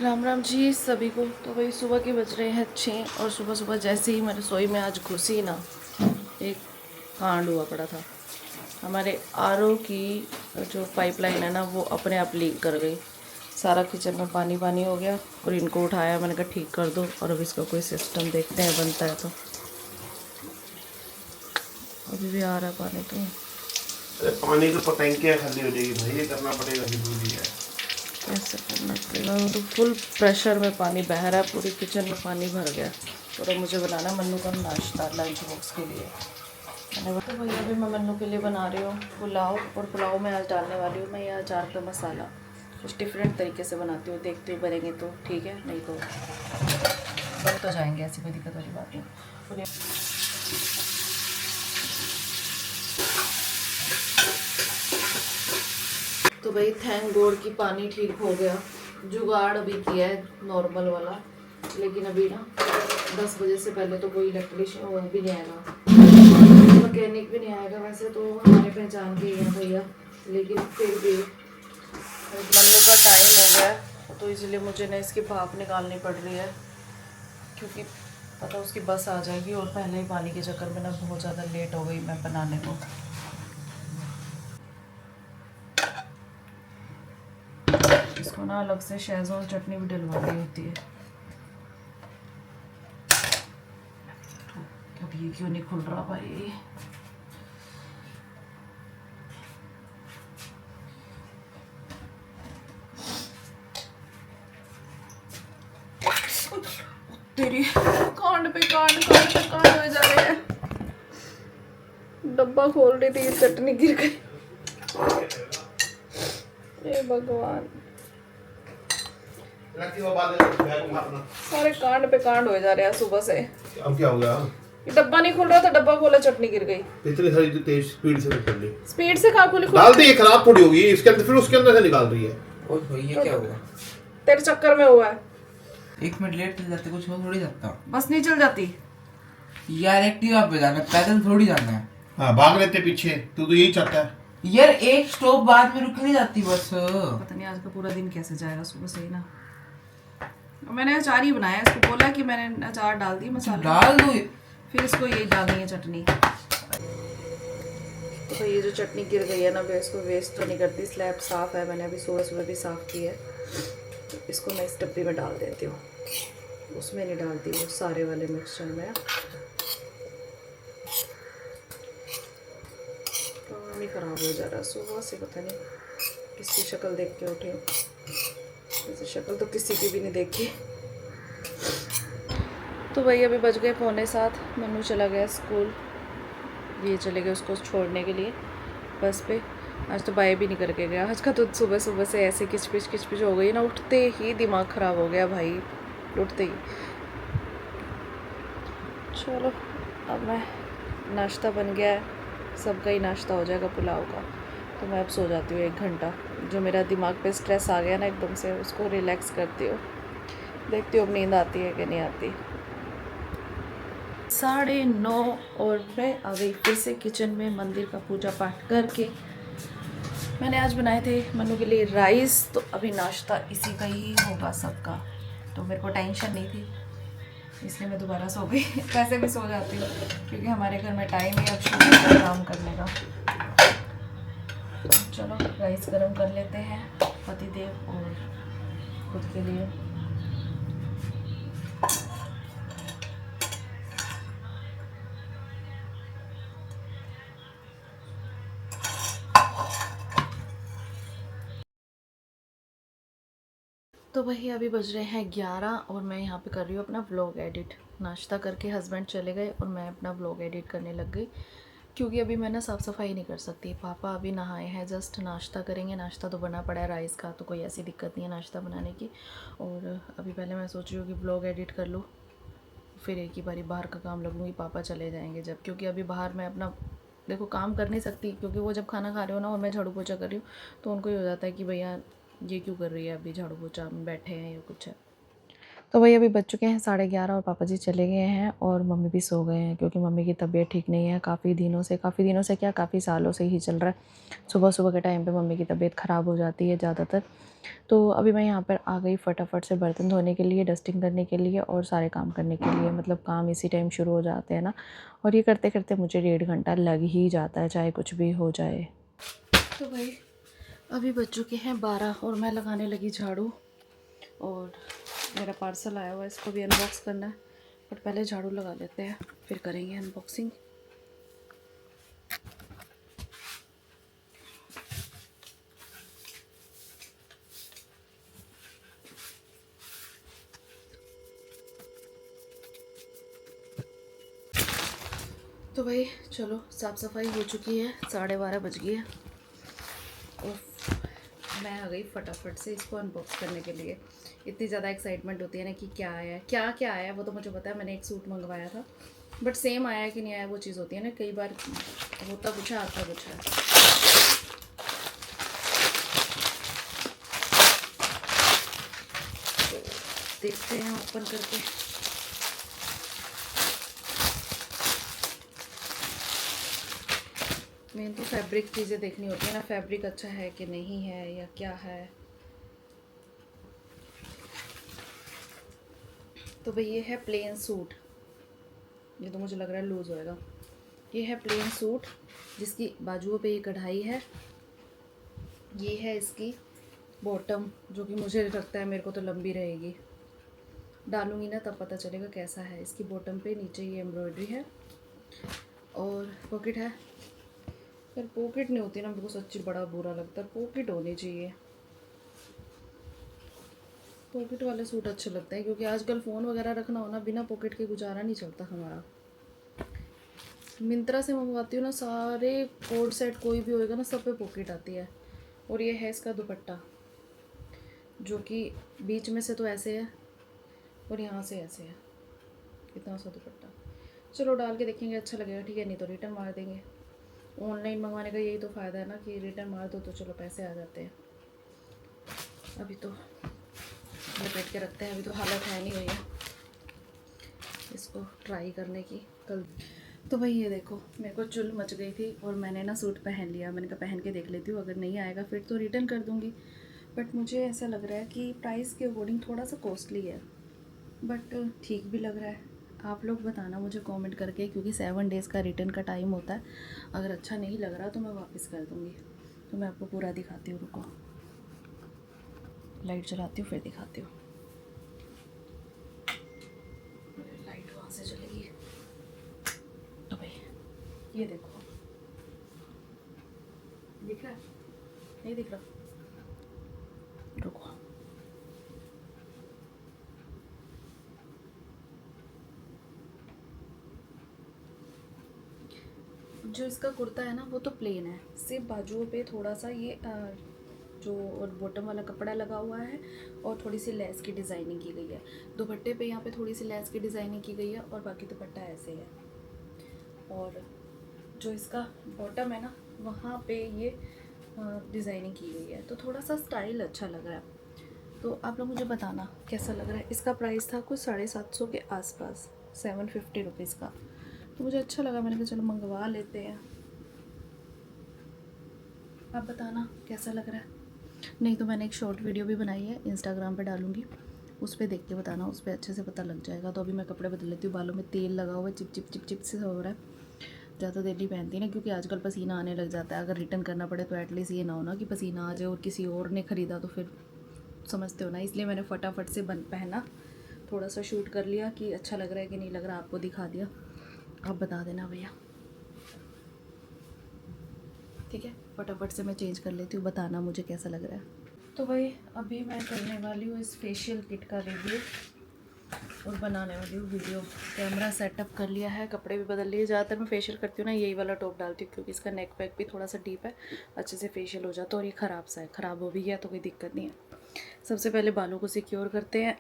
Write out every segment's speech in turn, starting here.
राम राम जी सभी को। तो वही सुबह के बज रहे हैं 6 और सुबह सुबह जैसे ही मैं रसोई में आज घुसी ना, एक कांड हुआ पड़ा था। हमारे आरओ की जो पाइपलाइन है ना वो अपने आप लीक कर गई। सारा किचन में पानी पानी हो गया और इनको उठाया, मैंने कहा ठीक कर दो और अब इसका कोई सिस्टम देखते हैं बनता है तो। अभी भी आ रहा है पानी तो। अरे पानी तो टंकियाँ खाली हो जाएगी भाई, ये करना पड़ेगा, जरूरी है। कैसे करना पड़ेगा, तो फुल प्रेशर में पानी बह रहा है, पूरी किचन में पानी भर गया। और अब मुझे बनाना मन्नू का नाश्ता लंच बॉक्स के लिए। मैंने तो भैया अभी मैं मन्नू के लिए बना रही हूँ पुलाव, और पुलाव में आज डालने वाली हूँ मैं यह अचार का मसाला। कुछ डिफरेंट तरीके से बनाती हूँ, देखती हूँ बनेंगे तो ठीक है, नहीं तो बन तो जाएंगे, ऐसी कोई दिक्कत वाली बात नहीं। तो भाई थैंक गॉड कि पानी ठीक हो गया। जुगाड़ अभी किया है नॉर्मल वाला, लेकिन अभी ना 10 बजे से पहले तो कोई इलेक्ट्रिशियन भी नहीं आएगा, मैकेनिक भी नहीं आएगा। वैसे तो हमारे पहचान के ही हैं भैया, लेकिन फिर भी मन्नू का टाइम हो गया है तो इसलिए मुझे ना इसकी भाप निकालनी पड़ रही है, क्योंकि पता उसकी बस आ जाएगी। और पहले ही पानी के चक्कर में ना बहुत ज़्यादा लेट हो गई मैं बनाने को। इसको ना अलग से शेज़वान चटनी भी डलवानी होती है। अब ये क्यों नहीं खुल रहा भाई। तेरी कांड पे कांड हो जा रहे हैं। डब्बा खोल रही थी, चटनी गिर गई। हे भगवान, सारे कांड पे कांड हो जा रहे हैं सुबह से। अब क्या हो गया? ये डब्बा नहीं खुल रहा था, डब्बा खोला चटनी गिर गई। इतनी सारी तेज स्पीड से निकल ली। स्पीड से कहाँ खुली? डाल दी, खराब थोड़ी होगी इसके अंदर, फिर उसके अंदर से निकाल रही है। ओए भाई ये क्या हुआ? तेरे चक्कर में हुआ है। 1 मिनट लेट चल जाते, कुछ हो थोड़ी जाता। बस नहीं चल जाती यार एक्टिवा पे जाना, पैदल थोड़ी जाना है। हाँ भाग लेते पीछे, तू तो यही चाहता है। यार एक स्टॉप बाद में रुक नहीं जाती बस। पता नहीं आज का पूरा दिन कैसे जाएगा सुबह से ही ना। मैंने अचार ही बनाया, इसको बोला कि मैंने अचार डाल दी मसाला डाल दो, फिर इसको यही डालनी है चटनी। तो ये जो चटनी गिर गई है ना, मैं इसको वेस्ट तो नहीं करती, स्लैब साफ़ है, मैंने अभी सुबह सुबह भी साफ़ की है। तो इसको मैं इस डब्बी में डाल देती हूँ, उसमें नहीं डालती वो सारे वाले मिक्सचर में। काम ही ख़राब हो जा रहा है सुबह से, पता नहीं किसकी शक्ल देख के उठी हूँ। वैसे शक्ल तो किसी की भी नहीं देखी। तो वही अभी बज गए 6:45, मन्नू चला गया स्कूल, ये चले गए उसको छोड़ने के लिए बस पे। आज तो बाय भी नहीं करके गया। आज का तो सुबह सुबह से ऐसे किचपिच हो गई ना, उठते ही दिमाग ख़राब हो गया भाई, उठते ही। चलो अब मैं, नाश्ता बन गया है, सबका ही नाश्ता हो जाएगा पुलाव का। तो मैं अब सो जाती हूँ 1 घंटा। जो मेरा दिमाग पे स्ट्रेस आ गया ना एकदम से, उसको रिलैक्स करती हूँ। देखती हूँ अब नींद आती है कि नहीं आती। 9:30 और मैं आ गई फिर से किचन में, मंदिर का पूजा पाठ करके। मैंने आज बनाए थे मन्नू के लिए राइस, तो अभी नाश्ता इसी का ही होगा सबका, तो मेरे को टेंशन नहीं थी, इसलिए मैं दोबारा सो गई। वैसे भी सो जाती हूँ क्योंकि हमारे घर में टाइम है अब शुरू से काम करने का। तो चलो राइस गरम कर लेते हैं पतिदेव और खुद के लिए। तो वही अभी बज रहे हैं 11 और मैं यहाँ पे कर रही हूँ अपना व्लॉग एडिट। नाश्ता करके हस्बैंड चले गए और मैं अपना व्लॉग एडिट करने लग गई, क्योंकि अभी मैं ना साफ़ सफाई नहीं कर सकती। पापा अभी नहाए हैं, जस्ट नाश्ता करेंगे। नाश्ता तो बना पड़ा है राइस का, तो कोई ऐसी दिक्कत नहीं है नाश्ता बनाने की। और अभी पहले मैं सोच रही हूँ कि व्लॉग एडिट कर लूँ, फिर एक ही बारी बाहर का काम लगूँगी, पापा चले जाएंगे जब। क्योंकि अभी बाहर मैं अपना देखो काम कर नहीं सकती, क्योंकि वो जब खाना खा रहे हो ना और मैं झाड़ू पोछा कर रही हूँ तो उनको ही हो जाता है कि भैया ये क्यों कर रही है, अभी झाड़ू पोछा में बैठे हैं या कुछ है। तो वही अभी बज चुके हैं 11:30 और पापा जी चले गए हैं और मम्मी भी सो गए हैं क्योंकि मम्मी की तबीयत ठीक नहीं है। काफ़ी दिनों से क्या काफ़ी सालों से ही चल रहा है। सुबह सुबह के टाइम पे मम्मी की तबीयत ख़राब हो जाती है ज़्यादातर। तो अभी मैं यहाँ पर आ गई फटाफट से बर्तन धोने के लिए, डस्टिंग करने के लिए और सारे काम करने के लिए। मतलब काम इसी टाइम शुरू हो जाते हैं ना, और ये करते करते मुझे 1.5 घंटा लग ही जाता है, चाहे कुछ भी हो जाए। तो भाई अभी बज चुके हैं 12 और मैं लगाने लगी झाड़ू। और मेरा पार्सल आया हुआ है, इसको भी अनबॉक्स करना है, बट पहले झाड़ू लगा लेते हैं फिर करेंगे अनबॉक्सिंग। तो भाई चलो, साफ़ सफाई हो चुकी है, 12:30 बज गई है और मैं आ गई फटाफट से इसको अनबॉक्स करने के लिए। इतनी ज़्यादा एक्साइटमेंट होती है ना कि क्या आया है, क्या आया है वो तो मुझे पता है। मैंने एक सूट मंगवाया था, बट सेम आया कि नहीं आया वो चीज़ होती है ना, कई बार होता कुछ है आता कुछ है। तो देखते हैं ओपन करके। मेन तो फैब्रिक चीज़ें देखनी होती है ना, फैब्रिक अच्छा है कि नहीं है या क्या है। तो भाई ये है प्लेन सूट, ये तो मुझे लग रहा है लूज़ होएगा। ये है प्लेन सूट जिसकी बाजुओं पे ये कढ़ाई है। ये है इसकी बॉटम, जो कि मुझे लगता है मेरे को तो लंबी रहेगी, डालूंगी ना तब पता चलेगा कैसा है। इसकी बॉटम पे नीचे ये एम्ब्रॉयडरी है और पॉकेट है। यार पॉकेट नहीं होती ना, मेरे को सच्ची बड़ा बुरा लगता है, पॉकेट होनी चाहिए। पॉकेट वाले सूट अच्छे लगते हैं क्योंकि आजकल फ़ोन वगैरह रखना हो ना, बिना पॉकेट के गुजारा नहीं चलता हमारा। मिंत्रा से मंगवाती हूँ ना, सारे कोड सेट कोई भी होएगा ना, सब पे पॉकेट आती है। और ये है इसका दुपट्टा, जो कि बीच में से तो ऐसे है और यहाँ से ऐसे है, इतना सा दुपट्टा। चलो डाल के देखेंगे, अच्छा लगेगा ठीक है, नहीं तो रिटर्न मार देंगे। ऑनलाइन मंगवाने का यही तो फ़ायदा है ना कि रिटर्न मार दो तो चलो पैसे आ जाते हैं। अभी तो लपेट के रखते हैं, अभी तो हालत है नहीं भैया इसको ट्राई करने की कल। तो भाई ये देखो, मेरे को चुल मच गई थी और मैंने ना सूट पहन लिया। मैंने कहा पहन के देख लेती हूँ, अगर नहीं आएगा फिर तो रिटर्न कर दूँगी। बट मुझे ऐसा लग रहा है कि प्राइस के अकॉर्डिंग थोड़ा सा कॉस्टली है, बट ठीक भी लग रहा है। आप लोग बताना मुझे कमेंट करके, क्योंकि 7 डेज़ का रिटर्न का टाइम होता है। अगर अच्छा नहीं लग रहा तो मैं वापस कर दूँगी। तो मैं आपको पूरा दिखाती हूँ, रुको लाइट जलाती हूँ फिर दिखाती हूँ। लाइट वहाँ से चलेगी। तो भाई ये देखो, दिख रहा है नहीं दिख रहा, रुको। जो इसका कुर्ता है ना वो तो प्लेन है, सिर्फ बाजुओं पे थोड़ा सा ये जो और बॉटम वाला कपड़ा लगा हुआ है और थोड़ी सी लेस की डिज़ाइनिंग की गई है। दुपट्टे पे यहाँ पे थोड़ी सी लेस की डिज़ाइनिंग की गई है और बाकी दुपट्टा ऐसे है। और जो इसका बॉटम है ना, वहाँ पे ये डिज़ाइनिंग की गई है, तो थोड़ा सा स्टाइल अच्छा लग रहा है। तो आप लोग मुझे बताना कैसा लग रहा है। इसका प्राइस था कुछ 750 के आसपास, 750 रुपीज़ का। तो मुझे अच्छा लगा, मैंने कहा चलो मंगवा लेते हैं। आप बताना कैसा लग रहा है। नहीं तो मैंने एक शॉर्ट वीडियो भी बनाई है, इंस्टाग्राम पे डालूंगी, उस पर देख के बताना, उस पर अच्छे से पता लग जाएगा। तो अभी मैं कपड़े बदल लेती हूँ, बालों में तेल लगा हुआ है, चिप चिप चिप चिप से हो रहा है। ज़्यादा देर नहीं पहनती ना, क्योंकि आजकल पसीना आने लग जाता है। अगर रिटर्न करना पड़े तो एटलीस्ट ये ना हो ना कि पसीना आ जाए और किसी और ने ख़रीदा तो फिर समझते हो ना। इसलिए मैंने फटाफट से पहना, थोड़ा सा शूट कर लिया कि अच्छा लग रहा है कि नहीं लग रहा, आपको दिखा दिया। आप बता देना भैया, ठीक है। फटाफट से मैं चेंज कर लेती हूँ, बताना मुझे कैसा लग रहा है। तो भाई अभी मैं करने वाली हूँ इस फेशियल किट का रिव्यू और बनाने वाली हूँ वीडियो। कैमरा सेटअप कर लिया है, कपड़े भी बदल लिए। ज़्यादातर मैं फेशियल करती हूँ ना, यही वाला टॉप डालती हूँ क्योंकि इसका नेक पैक भी थोड़ा सा डीप है, अच्छे से फेशियल हो जाता है। और ये ख़राब सा है, ख़राब हो भी गया तो कोई दिक्कत नहीं है। सबसे पहले बालों को सिक्योर करते हैं।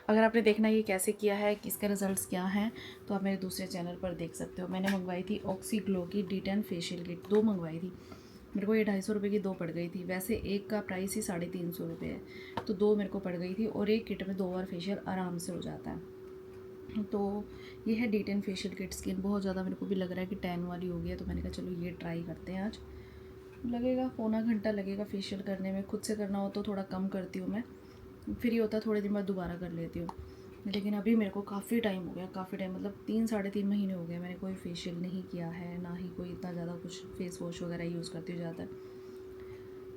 अगर आपने देखना ये कैसे किया है, इसके रिज़ल्ट्स क्या हैं, तो आप मेरे दूसरे चैनल पर देख सकते हो। मैंने मंगवाई थी ऑक्सी ग्लो की D10 फेशियल किट, 2 मंगवाई थी। मेरे को ये 250 रुपये की 2 पड़ गई थी। वैसे एक का प्राइस ही 350 रुपये है, तो 2 मेरे को पड़ गई थी। और एक किट में 2 बार फेशियल आराम से हो जाता है। तो ये है D10 फेशियल किट। स्किन बहुत ज़्यादा मेरे को भी लग रहा है कि टैन वाली हो गई है, तो मैंने कहा चलो ये ट्राई करते हैं आज। लगेगा पौना घंटा लगेगा फेशियल करने में। खुद से करना हो तो थोड़ा कम करती हूँ मैं, फ्री होता है थोड़े दिन बाद दोबारा कर लेती हूँ। लेकिन अभी मेरे को काफ़ी टाइम हो गया, काफ़ी टाइम मतलब 3-3.5 महीने हो गए मैंने कोई फेशियल नहीं किया है, ना ही कोई इतना ज़्यादा कुछ फेस वॉश वगैरह यूज़ करती हूँ ज़्यादा।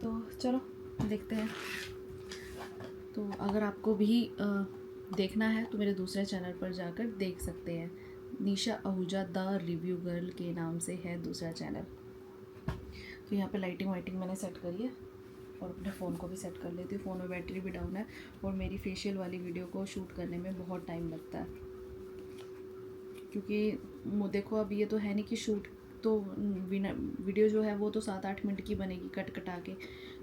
तो चलो देखते हैं। तो अगर आपको भी देखना है तो मेरे दूसरे चैनल पर जाकर देख सकते हैं। निशा आहूजा द रिव्यू गर्ल के नाम से है दूसरा चैनल। तो यहाँ पे लाइटिंग वाइटिंग मैंने सेट करी है और अपने फ़ोन को भी सेट कर लेती हूँ। फ़ोन में बैटरी भी डाउन है और मेरी फेशियल वाली वीडियो को शूट करने में बहुत टाइम लगता है, क्योंकि देखो अब ये तो है नहीं कि शूट तो वीडियो जो है वो तो 7-8 मिनट की बनेगी कट कटा के,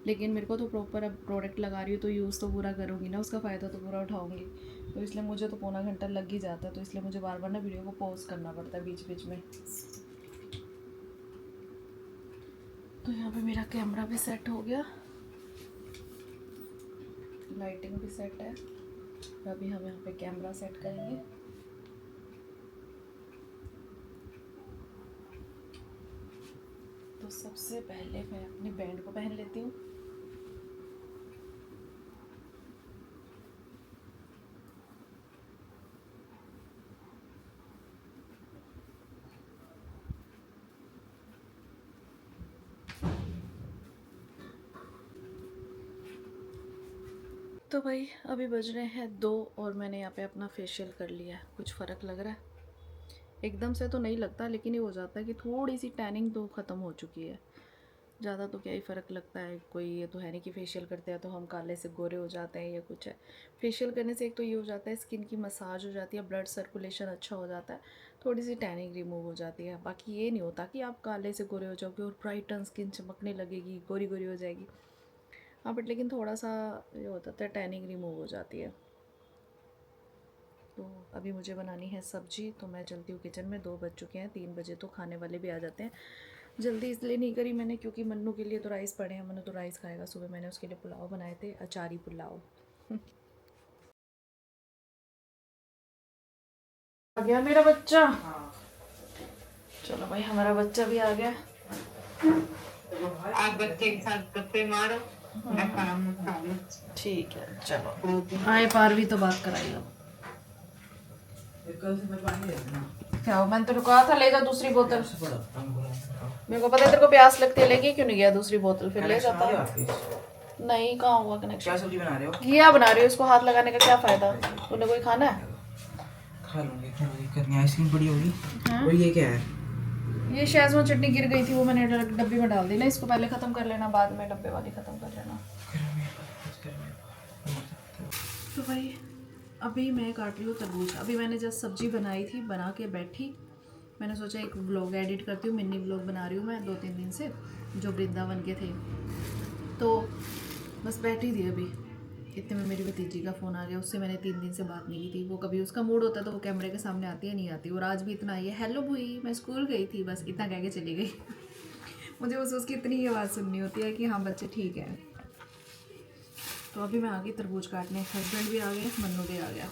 लेकिन मेरे को तो प्रॉपर अब प्रोडक्ट लगा रही हूँ तो यूज़ तो पूरा करूँगी ना, उसका फ़ायदा तो पूरा उठाऊँगी। तो इसलिए मुझे तो पौना घंटा लग ही जाता है, तो इसलिए मुझे बार बार ना वीडियो को पॉज करना पड़ता है बीच बीच में। तो यहाँ पे मेरा कैमरा भी सेट हो गया, लाइटिंग भी सेट है। अभी हम यहाँ पे कैमरा सेट करेंगे। तो सबसे पहले मैं अपनी बैंड को पहन लेती हूँ। तो भाई अभी बज रहे हैं 2 और मैंने यहाँ पे अपना फेशियल कर लिया है। कुछ फ़र्क लग रहा है? एकदम से तो नहीं लगता, लेकिन ये हो जाता है कि थोड़ी सी टैनिंग तो ख़त्म हो चुकी है। ज़्यादा तो क्या ही फ़र्क लगता है, कोई ये तो है नहीं कि फेशियल करते हैं तो हम काले से गोरे हो जाते हैं या कुछ है। फेशियल करने से एक तो ये हो जाता है स्किन की मसाज हो जाती है, ब्लड सर्कुलेशन अच्छा हो जाता है, थोड़ी सी टैनिंग रिमूव हो जाती है। बाकी ये नहीं होता कि आप काले से गोरे हो जाओगे और ब्राइटन स्किन चमकने लगेगी, गोरी गोरी हो जाएगी। हाँ बट लेकिन थोड़ा सा ये होता है टैनिंग रिमूव हो जाती है। तो अभी मुझे बनानी है सब्जी, तो मैं चलती हूँ किचन में। 2 बज चुके हैं, 3 बजे तो खाने वाले भी आ जाते हैं। जल्दी इसलिए नहीं करी मैंने क्योंकि मन्नू के लिए तो राइस पड़े हैं, मन्नू तो राइस खाएगा। सुबह मैंने उसके लिए पुलाव बनाए थे, अचारी पुलाव। आ गया मेरा बच्चा। चलो भाई हमारा बच्चा भी आ गया। आप बच्चे के साथ गप्पे मारो, मैं काम उठा लूं। ठीक है चलो। आए पार भी तो बात कराइए। कल से मैं पानी दे देना। क्या हो, मैंने तो कहा था ले जा दूसरी बोतल। मेरे को पता है तेरे को प्यास लगती है, लेके क्यों नहीं गया दूसरी बोतल? फिर ले जाता। नहीं कहाँ हुआ कनेक्शन। क्या सब्जी बना रहे हो? घिया बना रही हो, इसको हाथ लगाने का क्या फायदा? तूने कोई खाना है? खा लूंगी, कोई दिक्कत नहीं। आइसक्रीम पड़ी होगी। हाँ? और ये क्या है? ये शेजवान चटनी गिर गई थी, वो मैंने डब्बे में डाल दी ना। इसको पहले ख़त्म कर लेना, बाद में डब्बे वाली ख़त्म कर लेना। तो भाई अभी मैं काट रही हूँ तरबूज। अभी मैंने जस्ट सब्जी बनाई थी, बना के बैठी। मैंने सोचा एक व्लॉग एडिट करती हूँ, मिनी व्लॉग बना रही हूँ मैं 2-3 दिन से, जो वृंदावन के थे। तो बस बैठी थी अभी, इतने में मेरी भतीजी का फ़ोन आ गया। उससे मैंने 3 दिन से बात नहीं की थी। वो कभी उसका मूड होता है तो वो कैमरे के सामने आती है, नहीं आती। और आज भी इतना आई है, हेलो भूई मैं स्कूल गई थी, बस इतना कह के चली गई। मुझे बस उसकी इतनी ही आवाज़ सुननी होती है कि हाँ बच्चे ठीक है। तो अभी मैं आ गई तरबूज काटने। हस्बैंड भी आ गए, मन्नू भी आ गया।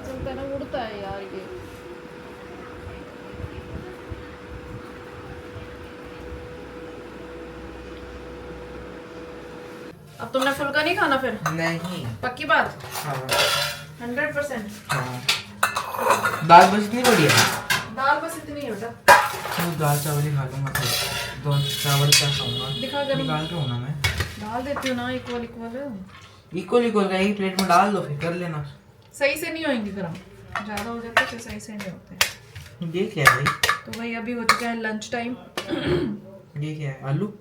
चलता ना उड़ता है यार ये। अब तुमने फुल्का नहीं खाना फिर? नहीं। पक्की बात? हाँ 100%? हाँ। दाल बस इतनी बड़ी है? दाल बस इतनी है बेटा। मैं दाल चावल ही खा लूँगा फिर। 2 चावल क्या खाऊंगा? दिखा कर निकाल के होना मैं डाल देती हूँ ना, इक्वल इक्वल इक्वल का एक प्लेट में डाल दो, फिर कर लेना। सही से नहीं होंगे गरम, ज़्यादा हो जाते फिर सही से नहीं होते। ये क्या है भाई? तो भाई अभी हो चुका है लंच टाइम। ये क्या है? आलू?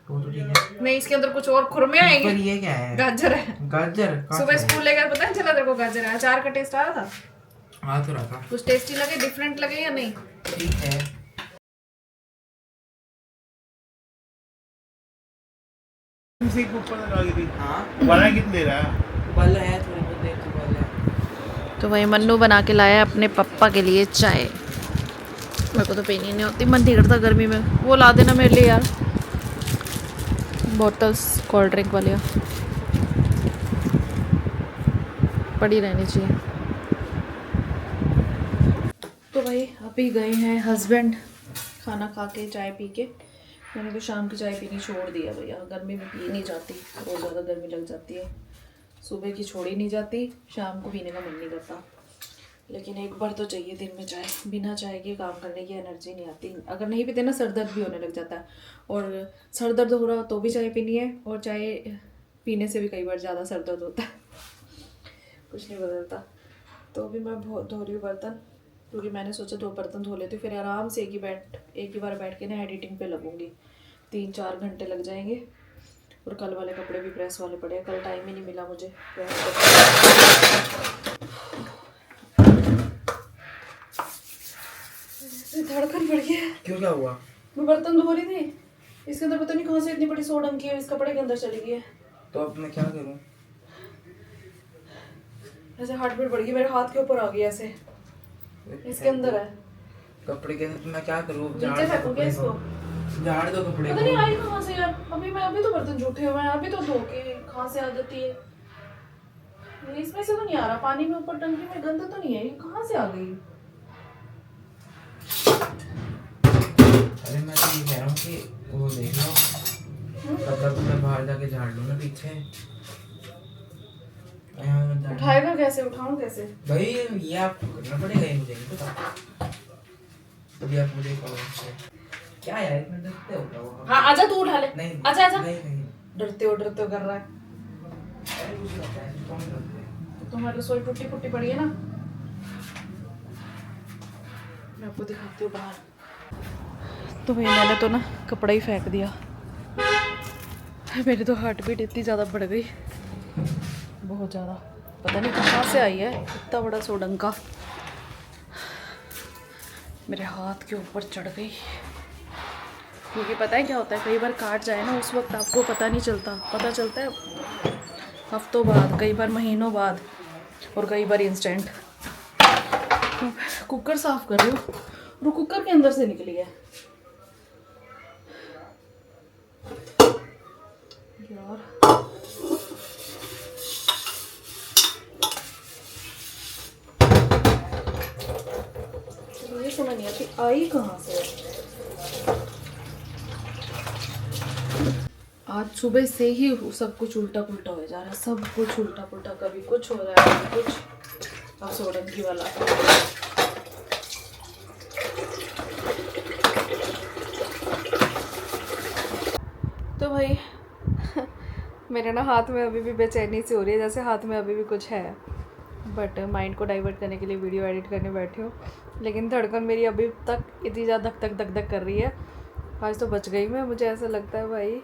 वो तो ठीक है। नहीं इसके अंदर कुछ और खुरमे आएंगे। पर ये क्या है? गाजर है। गाजर? सुबह स्कूल लेकर पता है चला तेरे को गाजर है। अचार का टेस्ट आया था? आ तो रहा था। कुछ टेस्टी लगे, डिफरेंट लगे या नहीं? ठीक है। ऊपर लगा दी थी। हाँ बना कितने रहा? उबाला है, थोड़ी बहुत देर से उबाला है। तो वही मन्नू बना के लाया अपने पापा के लिए चाय। मेरे को तो पीनी नहीं होती, मन नहीं करता गर्मी में। वो ला देना मेरे लिए यार, बॉटल्स कोल्ड ड्रिंक वाली पड़ी रहनी चाहिए। तो भाई अभी गए हैं हस्बैंड खाना खा के, चाय पी के। मैंने तो शाम की चाय पीनी छोड़ दिया भैया, गर्मी में पी नहीं जाती, बहुत ज़्यादा गर्मी लग जाती है। सुबह की छोड़ी नहीं जाती, शाम को पीने का मन नहीं करता, लेकिन एक बार तो चाहिए दिन में चाय। बिना चाय के काम करने की एनर्जी नहीं आती। अगर नहीं पीते ना सर दर्द भी होने लग जाता है, और सर दर्द हो रहा हो तो भी चाय पीनी है, और चाय पीने से भी कई बार ज़्यादा सर दर्द होता है। कुछ नहीं बदलता। तो अभी मैं धो रही हूँ बर्तन, क्योंकि मैंने सोचा 2 बर्तन धो लेती हूँ, फिर आराम से एक ही बार बैठ के ना एडिटिंग पे लगूंगी। 3-4 घंटे लग जाएंगे। और कल वाले कपड़े भी प्रेस वाले पड़े हैं, कल टाइम ही नहीं मिला मुझे प्रेस धड़कन बढ़ गया। क्यों, क्या हुआ? मैं बर्तन धो रही थी, इसके अंदर पता नहीं कहाँ से इतनी बड़ी सोडम की है, इस कपड़े के अंदर चली गई है। तो अब मैं क्या करूँ? ऐसे हार्ट बीट बढ़ गई, मेरे हाथ के ऊपर आ गई ऐसे, इसके अंदर है कपड़े के अंदर। तो मैं क्या करूँ? नीचे फेंकूंगी इसको, झाड़ दो कपड़े पता को। नहीं आई कहाँ से यार। अभी तो बर्तन झूठे हुए हैं, अभी तो धो के कहाँ से आ जाती है। इसमें से तो नहीं आ रहा, पानी में ऊपर टंकी में गंद तो नहीं है, ये कहाँ से आ गई? अरे मैं तो ये कह रहा हूँ कि वो देख लो, कपड़ा पूरा बाहर जाके झाड़ लो ना पीछे। उठाएगा कैसे, उठाऊं कैसे? भाई ये आपको करना पड़ेगा, ये मुझे नहीं पता। अभी आप मुझे कहो क्या यार, इतना डरते हो क्या? वो हाँ आजा, तू उठा ले। नहीं, आजा आजा। नहीं डरते हो कर रहा है। अरे कुछ लगता है, कौन डरते हैं? तुम्हारी रसोई टूटी फूटी पड़ी है ना, मैं आपको दिखाती हूँ बाहर। तो भाई मैंने तो ना कपड़ा ही फेंक दिया। मेरी तो हार्ट बीट इतनी ज़्यादा बढ़ गई, बहुत ज़्यादा, पता नहीं कहाँ से आई है इतना बड़ा सोडंका, मेरे हाथ के ऊपर चढ़ गई। क्योंकि पता है क्या होता है, कई बार काट जाए ना, उस वक्त आपको पता नहीं चलता, पता चलता है हफ्तों बाद, कई बार महीनों बाद, और कई बार इंस्टेंट। कुकर साफ कर रही हूँ और कुकर के अंदर से निकली है यार। ये समझ नहीं आती आई कहाँ से। आज सुबह से ही सब कुछ उल्टा पुल्टा हो जा रहा है, सब कुछ उल्टा पुल्टा, कभी कुछ हो रहा है, कभी कुछ। अब सोडंकी वाला तो भाई मेरे ना हाथ में अभी भी बेचैनी सी हो रही है, जैसे हाथ में अभी भी कुछ है, बट माइंड को डाइवर्ट करने के लिए वीडियो एडिट करने बैठी हूँ। लेकिन धड़कन मेरी अभी तक इतनी ज़्यादा धक धक कर रही है। आज तो बच गई मैं, मुझे ऐसा लगता है भाई।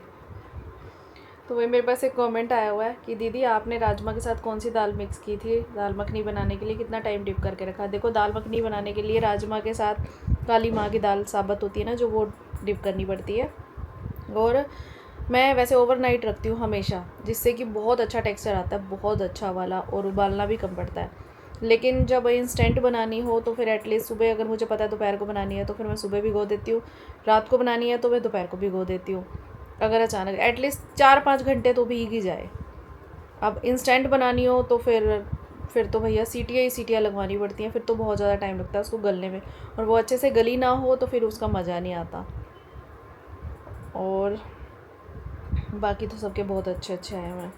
तो वही मेरे पास एक कमेंट आया हुआ है कि दीदी आपने राजमा के साथ कौन सी दाल मिक्स की थी दाल मखनी बनाने के लिए, कितना टाइम डिप करके रखा? देखो दाल मखनी बनाने के लिए राजमा के साथ काली माँ की दाल साबुत होती है ना, जो वो डिप करनी पड़ती है। और मैं वैसे ओवरनाइट रखती हूँ हमेशा, जिससे कि बहुत अच्छा टेक्सचर आता है, बहुत अच्छा वाला, और उबालना भी कम पड़ता है। लेकिन जब इंस्टेंट बनानी हो तो फिर एटलीस्ट सुबह, अगर मुझे पता है दोपहर को बनानी है तो फिर मैं सुबह भिगो देती हूँ, रात को बनानी है तो मैं दोपहर को भिगो देती हूँ। अगर अचानक एटलीस्ट 4-5 घंटे तो भीग ही जाए। अब इंस्टेंट बनानी हो तो फिर तो भैया सीटियाँ लगवानी पड़ती हैं, फिर तो बहुत ज़्यादा टाइम लगता है उसको गलने में, और वो अच्छे से गली ना हो तो फिर उसका मज़ा नहीं आता। और बाकी तो सबके बहुत अच्छे आए हैं।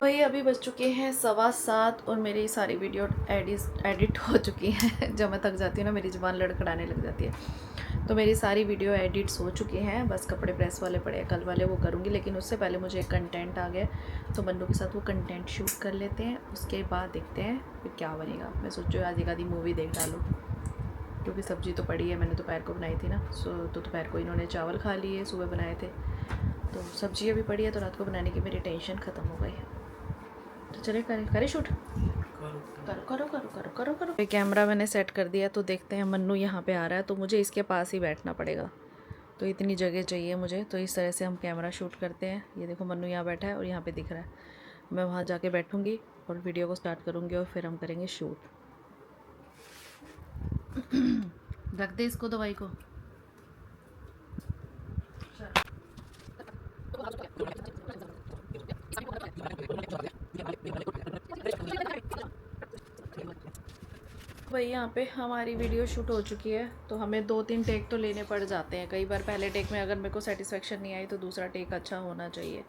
वही अभी बज चुके हैं 7:15 और मेरी सारी वीडियो एडिट हो चुकी हैं। जब मैं थक जाती हूँ ना, मेरी ज़ुबान लड़खड़ाने लग जाती है। तो मेरी सारी वीडियो एडिट्स हो चुकी हैं, बस कपड़े प्रेस वाले पड़े हैं, कल वाले वो करूँगी। लेकिन उससे पहले मुझे एक कंटेंट आ गया, तो मन्नू के साथ वो कंटेंट शूट कर लेते हैं, उसके बाद देखते हैं फिर क्या बनेगा। मैं सोचो आज एक आधी मूवी देख डालूँ, क्योंकि सब्ज़ी तो पड़ी है, मैंने दोपहर को बनाई थी ना। तो दोपहर को इन्होंने चावल खा लिए, सुबह बनाए थे, तो सब्ज़ी अभी पड़ी है, तो रात को बनाने की मेरी टेंशन ख़त्म हो गई। तो चले करे शूट, करो। कैमरा मैंने सेट कर दिया, तो देखते हैं। मन्नू यहाँ पे आ रहा है तो मुझे इसके पास ही बैठना पड़ेगा, तो इतनी जगह चाहिए मुझे, तो इस तरह से हम कैमरा शूट करते हैं। ये देखो मन्नू यहाँ बैठा है और यहाँ पे दिख रहा है। मैं वहाँ जाके बैठूँगी और वीडियो को स्टार्ट करूँगी और फिर हम करेंगे शूट। रख दे इसको दवाई को। भाई यहाँ पे हमारी वीडियो शूट हो चुकी है, तो हमें 2-3 टेक तो लेने पड़ जाते हैं। कई बार पहले टेक में अगर मेरे को सेटिस्फेक्शन नहीं आई तो दूसरा टेक अच्छा होना चाहिए,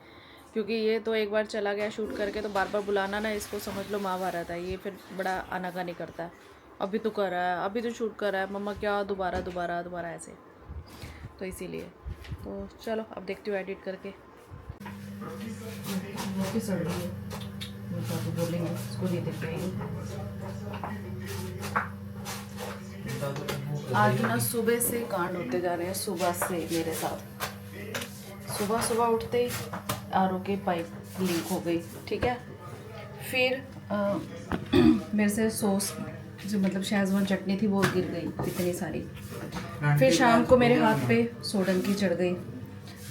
क्योंकि ये तो एक बार चला गया शूट करके, तो बार बार बुलाना ना, इसको समझ लो महाभारत है। ये फिर बड़ा आनाकानी करता है, अभी तो कर रहा है, अभी तो शूट कर रहा है, मम्मा क्या दोबारा दोबारा दोबारा ऐसे। तो इसीलिए तो चलो अब देखती हूँ एडिट करके। बोलेंगे इसको नहीं देख रही। आज ना सुबह से कांड होते जा रहे हैं, सुबह से मेरे साथ। सुबह सुबह उठते ही आरओ की पाइप लीक हो गई, ठीक है। फिर मेरे से सॉस जो मतलब शेजवान चटनी थी वो गिर गई इतनी सारी। फिर शाम को मेरे हाथ पे सोडन की चढ़ गई।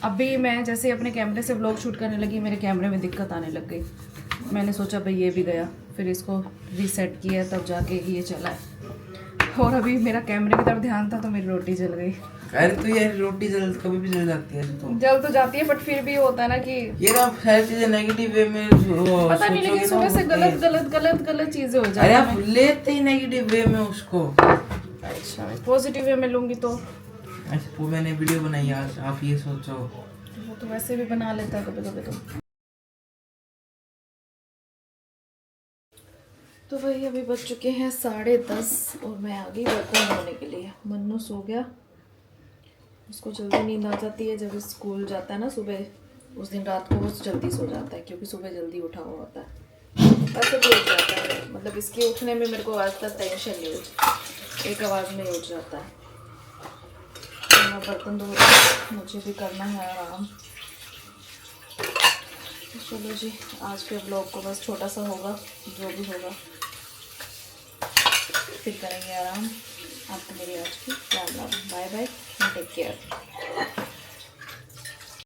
अभी मैं जैसे अपने कैमरे से व्लॉग शूट करने लगी, मेरे कैमरे में दिक्कत आने लग गई। मैंने सोचा भाई ये भी गया, फिर इसको रीसेट किया, तब जाके ये चला है। और अभी मेरा कैमरे की तरफ ध्यान था तो मेरी रोटी जल गई। अरे तो ये रोटी जल कभी भी जल जाती है तो जल तो जाती है, बट फिर भी होता है ना कि ये ना सारी चीजें नेगेटिव वे में पता नहीं, लेकिन सुबह से गलत गलत गलत गलत चीजें हो अरे जाती आप हैं। लेते ही नेगेटिव वे में उसको। अच्छा, पॉजिटिव वे में लूंगी तो ऐसे वो मैंने वीडियो बनाई आज, आप ये सोचो। वो तो वैसे भी बना लेता है कभी कभी तो भाई अभी बज चुके हैं 10:30 और मैं आ गई बर्तन धोने के लिए। मन्नू सो गया, उसको जल्दी नींद आ जाती है जब स्कूल जाता है ना सुबह। उस दिन रात को वो जल्दी सो जाता है क्योंकि सुबह जल्दी उठा हुआ होता है। वैसे भी उठ जाता है, मतलब इसके उठने में मेरे को आज तक टेंशन नहीं हुई, एक आवाज़ में उठ जाता है। तो मैं बर्तन धो रही हूँ, मुझे भी करना है आराम। चलो जी, आज के ब्लॉग को बस छोटा सा होगा, जो भी होगा फिर करेंगे आराम। आपको मेरी आज की Ram Ram, bye bye, take care.